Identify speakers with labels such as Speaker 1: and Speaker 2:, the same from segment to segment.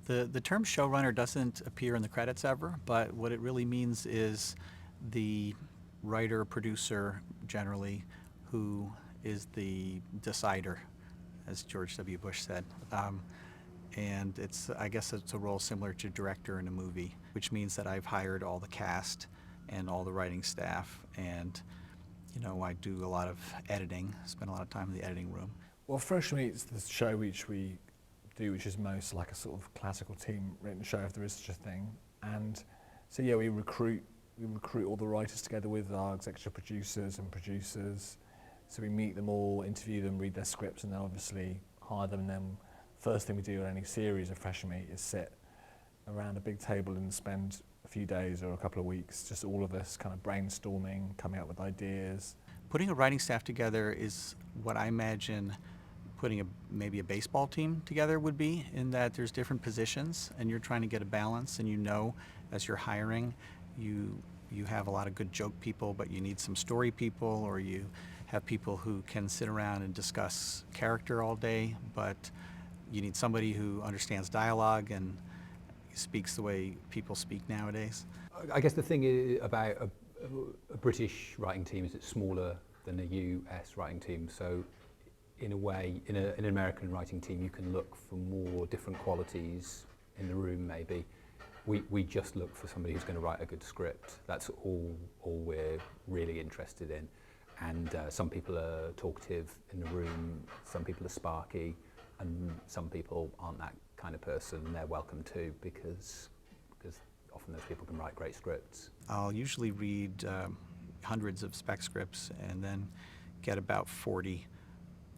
Speaker 1: The term showrunner doesn't appear in the credits ever, but what it really means is the writer, producer, generally, who is the decider, as George W. Bush said. And I guess it's a role similar to director in a movie, which means that I've hired all the cast and all the writing staff, and I do a lot of editing, spend a lot of time in the editing room.
Speaker 2: Well, Fresh Meat's the show which we do, which is most like a sort of classical team-written show, if there is such a thing. And so yeah, we recruit all the writers together with our executive producers and producers. So we meet them all, interview them, read their scripts, and then obviously hire them. And then first thing we do on any series of Fresh Meat is sit around a big table and spend a few days or a couple of weeks, just all of us kind of brainstorming, coming up with ideas.
Speaker 1: Putting a writing staff together is what I imagine putting maybe a baseball team together would be, in that there's different positions and you're trying to get a balance, and as you're hiring, you have a lot of good joke people, but you need some story people, or you have people who can sit around and discuss character all day, but you need somebody who understands dialogue and speaks the way people speak nowadays.
Speaker 3: I guess the thing about a British writing team is it's smaller than a US writing team, so in a way, in an American writing team, you can look for more different qualities in the room maybe. We just look for somebody who's going to write a good script. That's all we're really interested in. And some people are talkative in the room, some people are sparky, and some people aren't that kind of person, and they're welcome too, because often those people can write great scripts.
Speaker 1: I'll usually read hundreds of spec scripts and then get about 40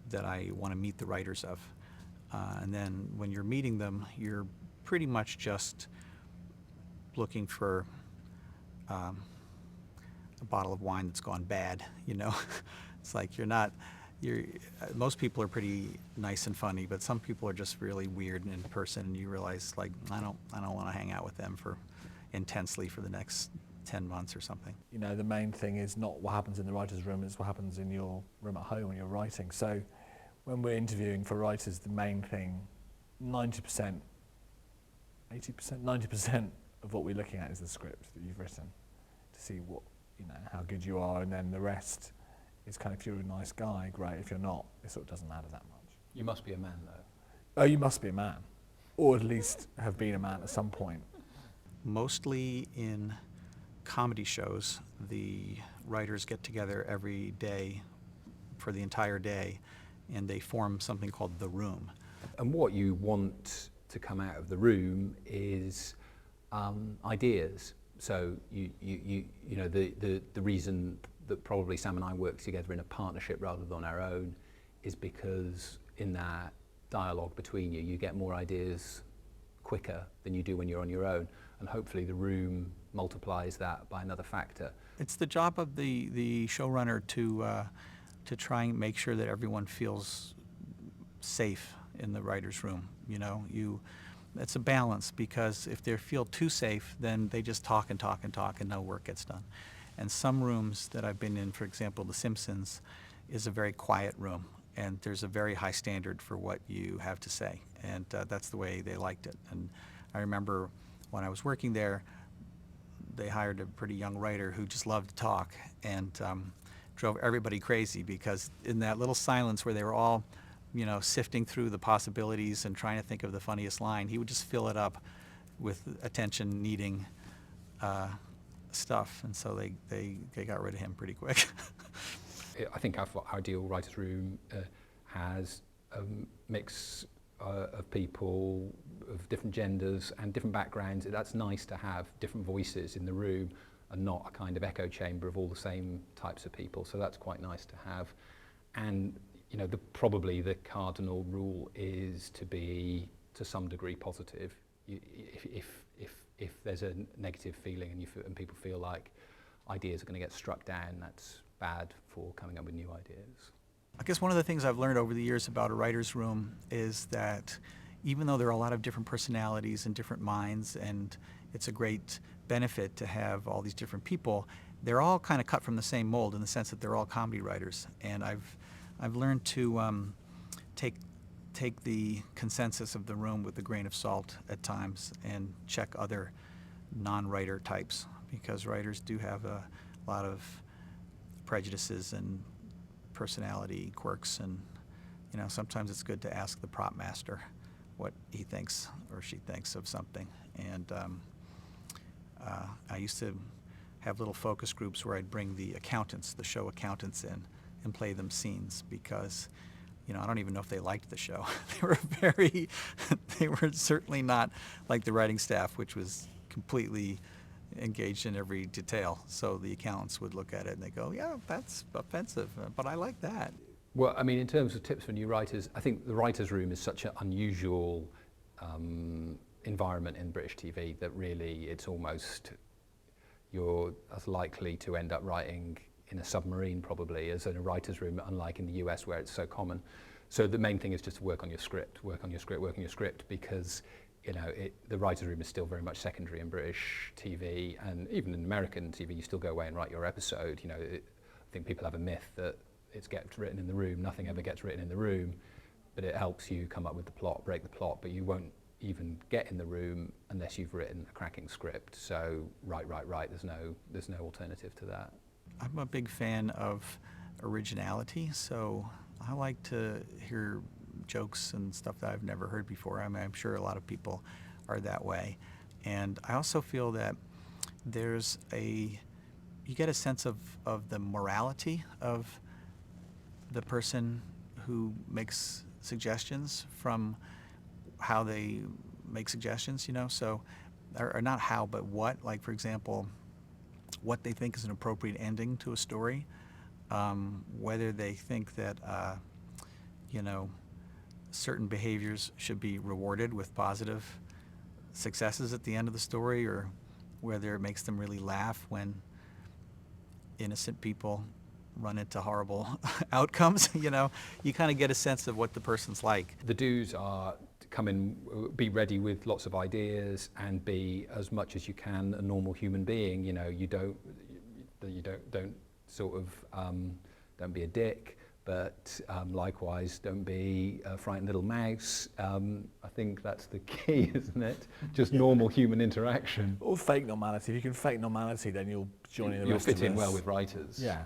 Speaker 1: that I want to meet the writers of. And then when you're meeting them, you're pretty much just looking for a bottle of wine that's gone bad, It's like most people are pretty nice and funny, but some people are just really weird in person, and you realize, like, I don't want to hang out with them intensely for the next 10 months or something.
Speaker 2: The main thing is not what happens in the writer's room, it's what happens in your room at home when you're writing. So when we're interviewing for writers, the main thing, 90%, 80%, 90% of what we're looking at is the script that you've written, to see what, how good you are, and then the rest is kind of, if you're a nice guy, great. If you're not, it sort of doesn't matter that much.
Speaker 3: You must be a man though.
Speaker 2: Oh, you must be a man, or at least have been a man at some point.
Speaker 1: Mostly in comedy shows, the writers get together every day for the entire day, and they form something called the room.
Speaker 3: And what you want to come out of the room is ideas. So the reason that probably Sam and I work together in a partnership rather than on our own is because in that dialogue between you get more ideas quicker than you do when you're on your own, and hopefully the room multiplies that by another factor. It's
Speaker 1: the job of the showrunner to try and make sure that everyone feels safe in the writer's room. It's a balance, because if they feel too safe, then they just talk and talk and talk and no work gets done. And some rooms that I've been in, for example, The Simpsons, is a very quiet room, and there's a very high standard for what you have to say, and that's the way they liked it. And I remember when I was working there, they hired a pretty young writer who just loved to talk, and drove everybody crazy, because in that little silence where they were all sifting through the possibilities and trying to think of the funniest line, he would just fill it up with attention-needing stuff, and so they got rid of him pretty quick.
Speaker 3: I think our ideal writer's room has a mix of people of different genders and different backgrounds. That's nice to have different voices in the room and not a kind of echo chamber of all the same types of people, so that's quite nice to have. And probably the cardinal rule is to be, to some degree, positive. If there's a negative feeling and people feel like ideas are going to get struck down, that's bad for coming up with new ideas.
Speaker 1: I guess one of the things I've learned over the years about a writer's room is that even though there are a lot of different personalities and different minds, and it's a great benefit to have all these different people, they're all kind of cut from the same mold in the sense that they're all comedy writers. And I've learned to take take the consensus of the room with a grain of salt at times and check other non-writer types, because writers do have a lot of prejudices and personality quirks, and sometimes it's good to ask the prop master what he thinks or she thinks of something. And I used to have little focus groups where I'd bring the accountants, the show accountants, in and play them scenes, because I don't even know if they liked the show. They were certainly not like the writing staff, which was completely engaged in every detail. So the accountants would look at it and they go, yeah, that's offensive, but I like that.
Speaker 3: Well, I mean, in terms of tips for new writers, I think the writer's room is such an unusual environment in British TV that really it's almost, you're as likely to end up writing in a submarine probably as in a writer's room, unlike in the US where it's so common. So the main thing is just to work on your script, because the writer's room is still very much secondary in British TV, and even in American TV you still go away and write your episode. I think people have a myth that it gets written in the room. Nothing ever gets written in the room, but it helps you come up with the plot, break the plot, but you won't even get in the room unless you've written a cracking script. So write. There's no alternative to that.
Speaker 1: I'm a big fan of originality, so I like to hear jokes and stuff that I've never heard before. I mean, I'm sure a lot of people are that way. And I also feel that you get a sense of the morality of the person who makes suggestions from how they make suggestions, so, or not how, but what. Like, for example, what they think is an appropriate ending to a story, whether they think that, certain behaviors should be rewarded with positive successes at the end of the story, or whether it makes them really laugh when innocent people run into horrible outcomes. You kind of get a sense of what the person's like.
Speaker 3: The do's are to come in, be ready with lots of ideas, and be as much as you can a normal human being. You don't sort of don't be a dick, but likewise don't be a frightened little mouse. I think that's the key, isn't it? Just normal human interaction.
Speaker 2: Or fake normality. If you can fake normality, then you'll join in the
Speaker 3: You'll
Speaker 2: rest of
Speaker 3: fit in
Speaker 2: us.
Speaker 3: well with writers.
Speaker 2: Yeah.